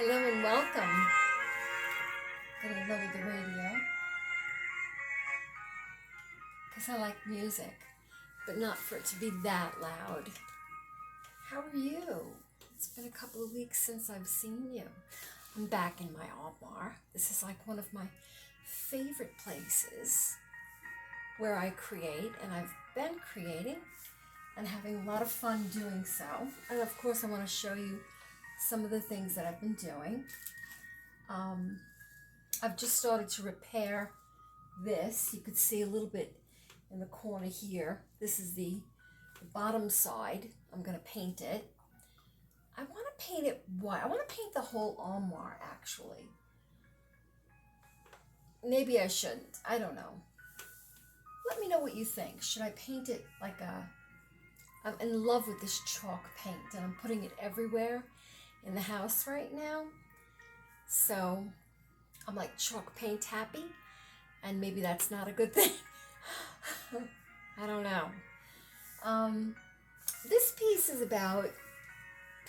Hello and welcome. Gonna lower the radio because I like music, but not for it to be that loud. How are you? It's been a couple of weeks since I've seen you. I'm back in my armoire. This is like one of my favorite places where I create, and I've been creating and having a lot of fun doing so. And of course I want to show you some of the things that I've been doing. I've just started to repair this. You could see a little bit in the corner here. This is the bottom side. I'm going to paint it. I want to paint it white. I want to paint the whole armoire, actually. Maybe I shouldn't. I don't know. Let me know what you think. Should I paint it like I'm in love with this chalk paint, and I'm putting it everywhere in the house right now. So I'm like chalk paint happy, and maybe that's not a good thing. I don't know. This piece is about,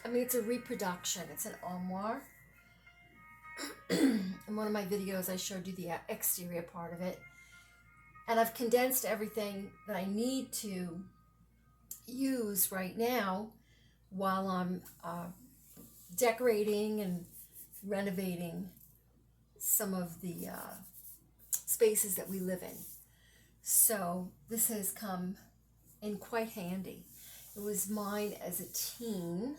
it's a reproduction. It's an armoire. In one of my videos, I showed you the exterior part of it. And I've condensed everything that I need to use right now while I'm decorating and renovating some of the spaces that we live in. So this has come in quite handy. It was mine as a teen.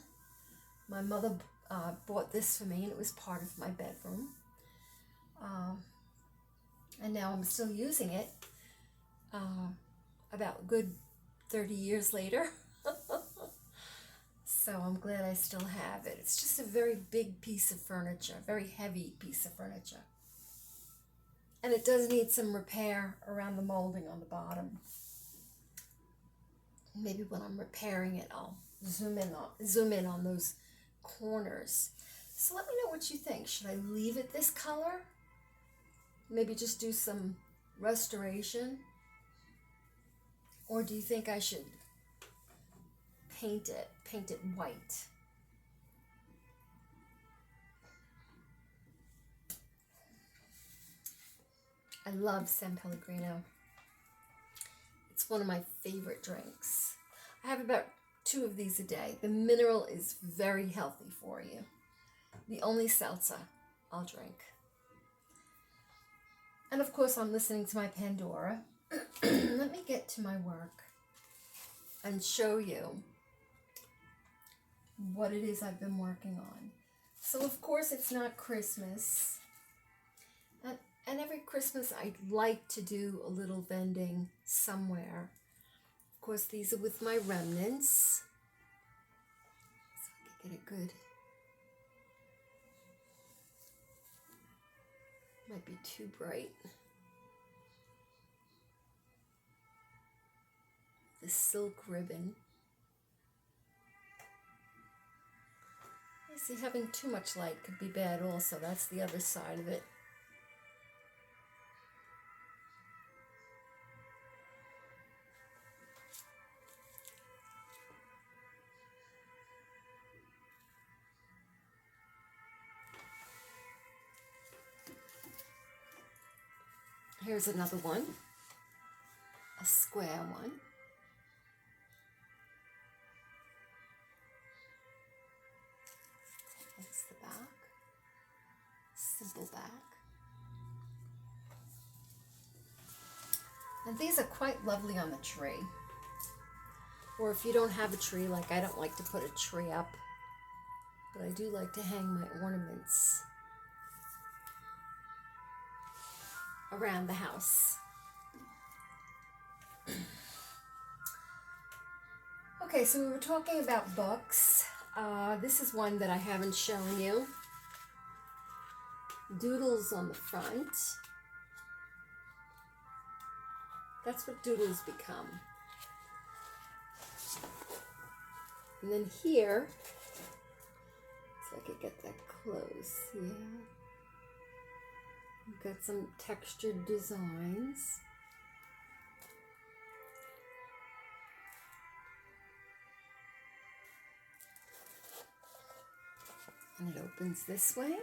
My mother bought this for me, and it was part of my bedroom. And now I'm still using it about a good 30 years later. So I'm glad I still have it. It's just a very big piece of furniture, very heavy piece of furniture. And it does need some repair around the molding on the bottom. Maybe when I'm repairing it, I'll zoom in on those corners. So let me know what you think. Should I leave it this color? Maybe just do some restoration? Or do you think I should paint it white? I love San Pellegrino. It's one of my favorite drinks. I have about 2 of these a day. The mineral is very healthy for you. The only seltzer I'll drink. And of course I'm listening to my Pandora. Let me get to my work and show you what it is I've been working on. So of course it's not Christmas. And every Christmas I'd like to do a little vending somewhere. Of course these are with my remnants. So I can get it good. Might be too bright. The silk ribbon. I see having too much light could be bad also. That's the other side of it. Here's another one, a square one. That's the back, simple back. And these are quite lovely on the tree. Or if you don't have a tree, like I don't like to put a tree up, but I do like to hang my ornaments around the house. Okay, so we were talking about books. This is one that I haven't shown you. Doodles on the front. That's what doodles become. And then here, so I could get that close, yeah. We've got some textured designs. And it opens this way.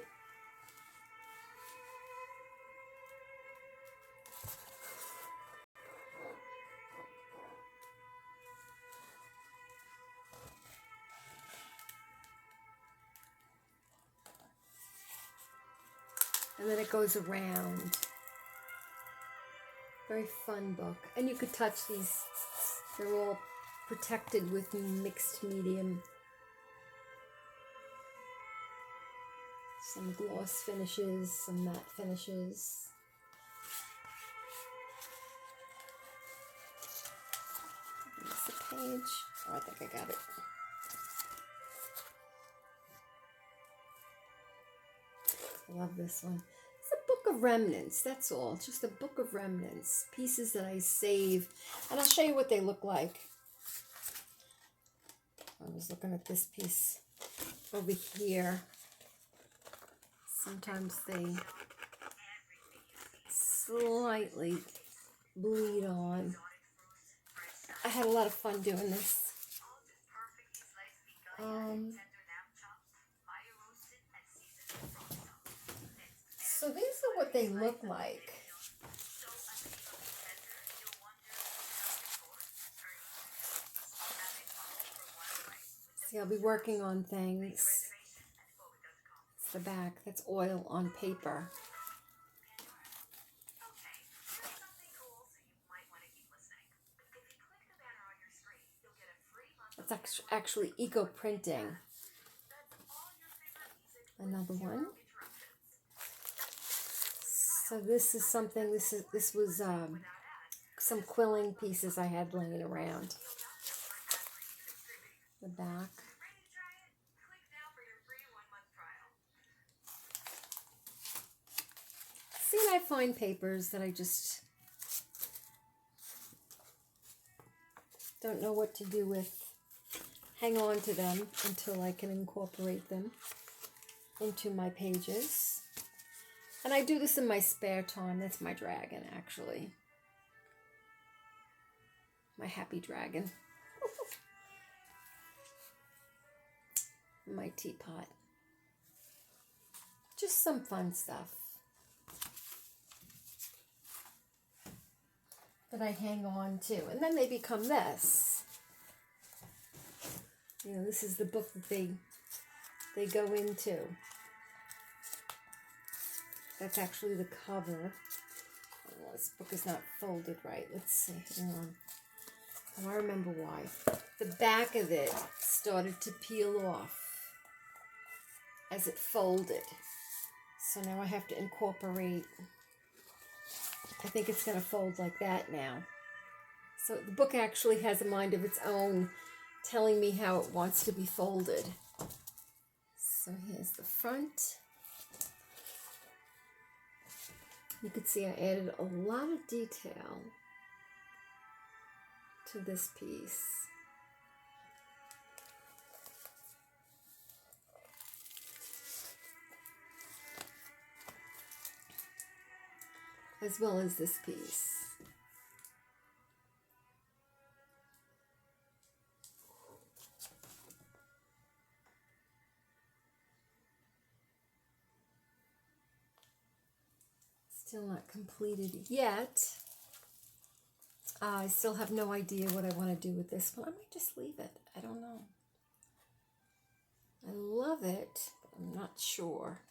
And then it goes around. Very fun book. And you could touch these. They're all protected with mixed medium. Some gloss finishes, some matte finishes. That's the page. Oh, I think I got it. I love this one. It's a book of remnants, that's all. It's just a book of remnants. Pieces that I save. And I'll show you what they look like. I was looking at this piece over here. Sometimes they slightly bleed on. I had a lot of fun doing this. So these are what they look like. See, I'll be working on things. It's the back. That's oil on paper. It's actually eco printing. Another one. So this is something. This was some quilling pieces I had laying around. The back. See, and I find papers that I just don't know what to do with. Hang on to them until I can incorporate them into my pages. And I do this in my spare time. That's my dragon, actually. My happy dragon. My teapot. Just some fun stuff that I hang on to. And then they become this. You know, this is the book that they go into. That's actually the cover. Oh, this book is not folded right. Let's see. Hang on. Oh, I remember why. The back of it started to peel off as it folded. So now I have to incorporate. I think it's going to fold like that now. So the book actually has a mind of its own, telling me how it wants to be folded. So here's the front. You can see I added a lot of detail to this piece. As well as this piece. Still not completed yet. I still have no idea what I want to do with this one. I might just leave it. I don't know. I love it, but I'm not sure.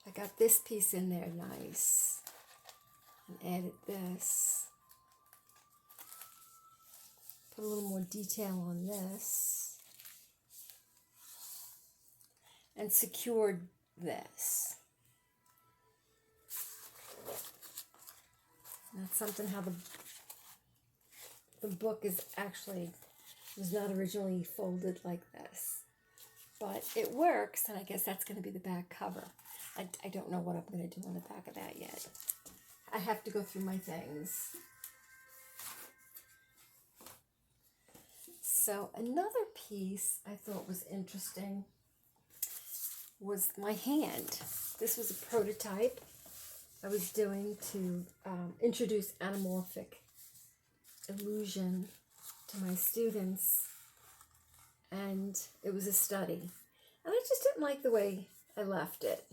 I got this piece in there nice. And added this. Put a little more detail on this. And secured this. That's something how the book is actually, was not originally folded like this. But it works, and I guess that's going to be the back cover. I don't know what I'm going to do on the back of that yet. I have to go through my things. So another piece I thought was interesting was my hand. This was a prototype I was doing to introduce anamorphic illusion to my students, and it was a study. And I just did didn't like the way I left it.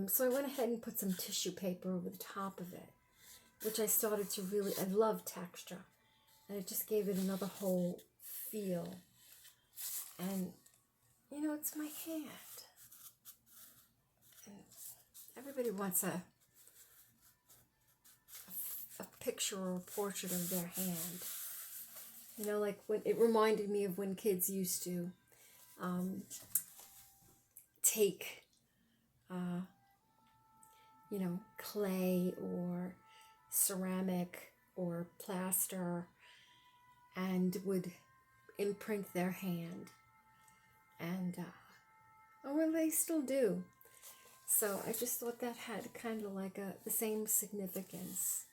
So I went ahead and put some tissue paper over the top of it, which I started to really, I love texture. And it just gave it another whole feel. And, you know, it's my hand. And everybody wants a picture or a portrait of their hand. You know, like when it reminded me of when kids used to take, you know, clay or ceramic or plaster and would imprint their hand. And, well, they still do. So I just thought that had kind of like the same significance.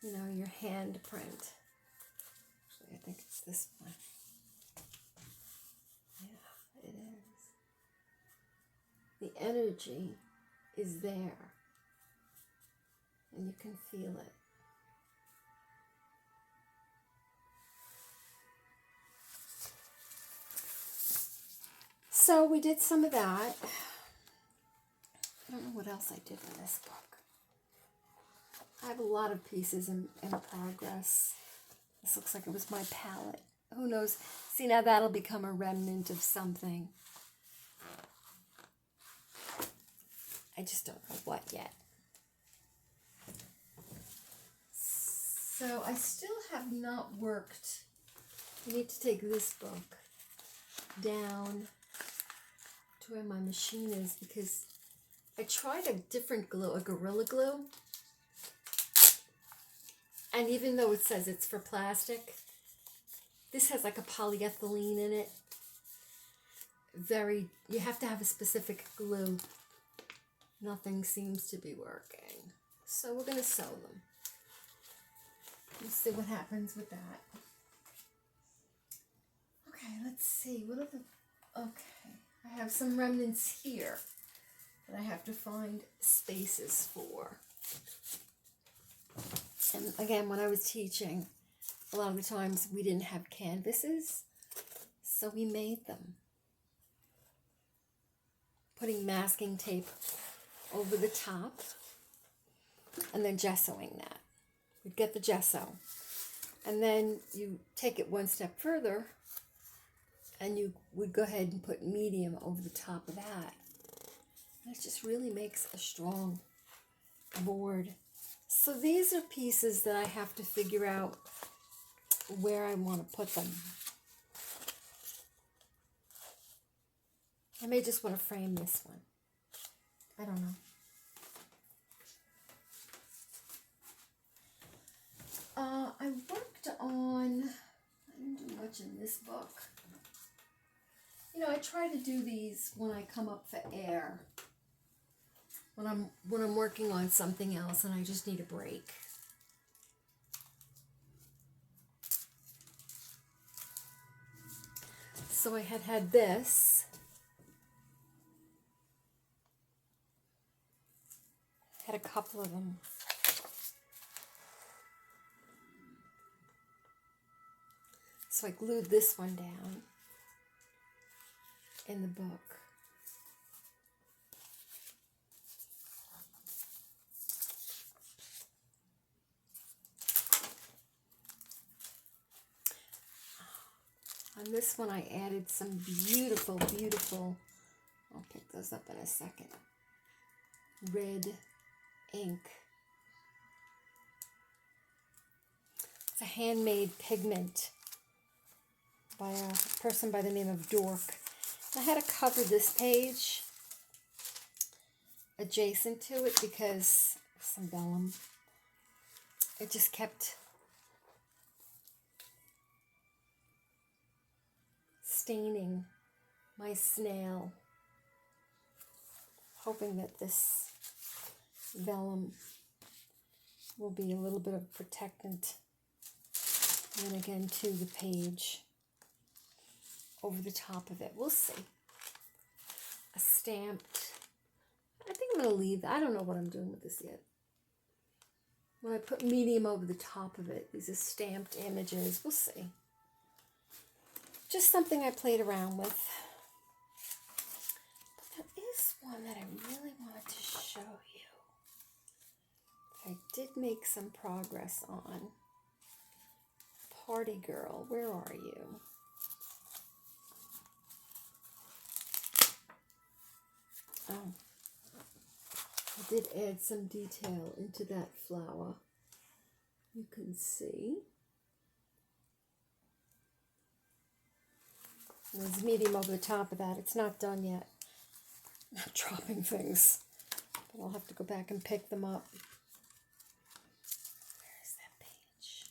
You know, your handprint. Actually, I think it's this one. Yeah, it is. The energy is there. And you can feel it. So we did some of that. I don't know what else I did in this book. I have a lot of pieces in progress. This looks like it was my palette. Who knows? See, now that'll become a remnant of something. I just don't know what yet. So I still have not worked. I need to take this book down to where my machine is because I tried a different glue, a Gorilla Glue. And even though it says it's for plastic, this has like a polyethylene in it. You have to have a specific glue. Nothing seems to be working. So we're going to sew them. Let's see what happens with that. Okay, let's see. What are the... Okay, I have some remnants here that I have to find spaces for. And again, when I was teaching, a lot of the times we didn't have canvases, so we made them. Putting masking tape over the top and then gessoing that. We'd get the gesso. And then you take it one step further and you would go ahead and put medium over the top of that. And it just really makes a strong board. So these are pieces that I have to figure out where I want to put them. I may just want to frame this one. I don't know. I worked on, I didn't do much in this book. You know, I try to do these when I come up for air. When I'm working on something else and I just need a break. So I had this. Had a couple of them. So I glued this one down in the book. On this one I added some beautiful, beautiful, I'll pick those up in a second, red ink. It's a handmade pigment by a person by the name of Dork. I had to cover this page adjacent to it because of some vellum. It just kept staining my snail, hoping that this vellum will be a little bit of protectant. And then again to the page over the top of it. We'll see. A stamped, I think I'm going to leave that. I don't know what I'm doing with this yet. When I put medium over the top of it, these are stamped images. We'll see. Just something I played around with. one that I really wanted to show you. I did make some progress on. Party Girl, where are you? Oh, I did add some detail into that flower. You can see. There's medium over the top of that. It's not done yet. I'm not dropping things, but I'll have to go back and pick them up. Where is that page?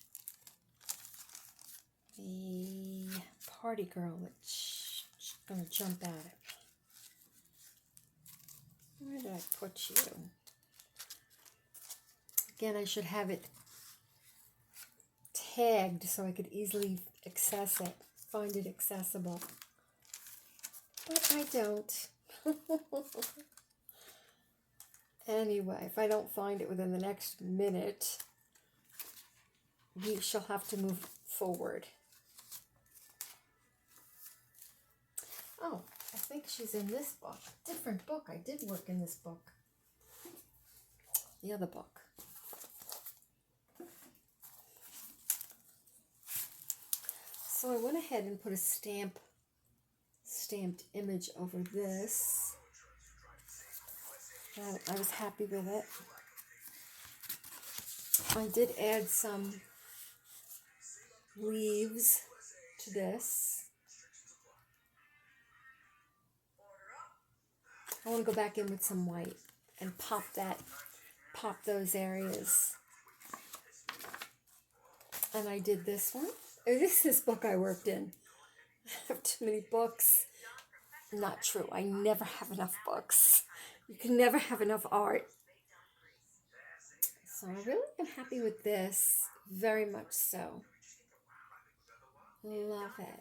The Party Girl, it's going to jump out at me. Where did I put you? Again, I should have it tagged so I could easily access it, find it accessible. But I don't. Anyway, if I don't find it within the next minute, we shall have to move forward. Oh, I think she's in this book. Different book. I did work in this book. The other book. So I went ahead and put a stamped image over this. I was happy with it. I did add some leaves to this. I want to go back in with some white and pop those areas. And I did this one. This is this book I worked in. I have too many books. Not true. I never have enough books. You can never have enough art. So I really am happy with this. Very much so. Love it.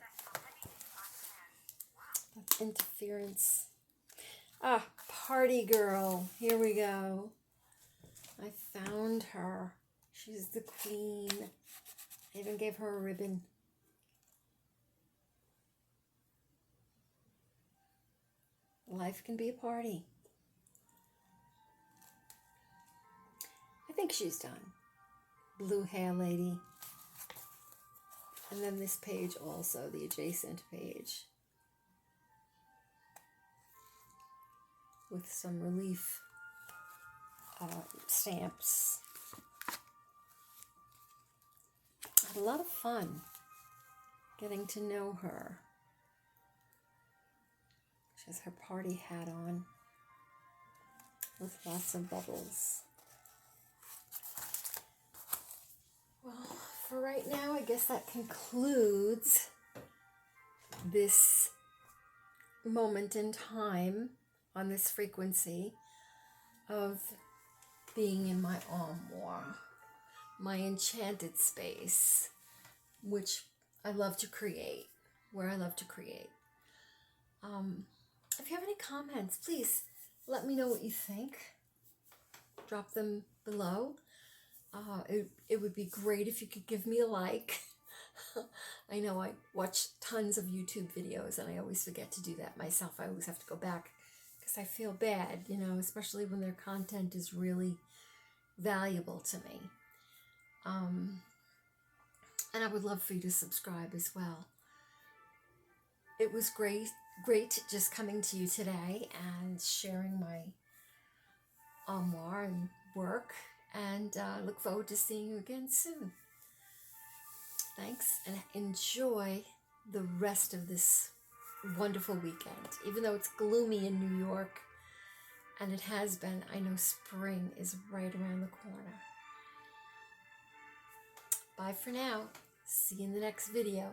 That's interference. Ah, Party Girl. Here we go. I found her. She's the queen. I even gave her a ribbon. Life can be a party. I think she's done. Blue hair lady. And then this page also, the adjacent page. With some relief stamps. I had a lot of fun getting to know her. She has her party hat on with lots of bubbles. Well, for right now, I guess that concludes this moment in time on this frequency of being in my armoire, my enchanted space, which I love to create, where I love to create. If you have any comments, please let me know what you think. Drop them below. It would be great if you could give me a like. I know I watch tons of YouTube videos and I always forget to do that myself. I always have to go back because I feel bad, especially when their content is really valuable to me. And I would love for you to subscribe as well. It was great just coming to you today and sharing my armoire and work. And I look forward to seeing you again soon. Thanks, and enjoy the rest of this wonderful weekend. Even though it's gloomy in New York, and it has been, I know spring is right around the corner. Bye for now. See you in the next video.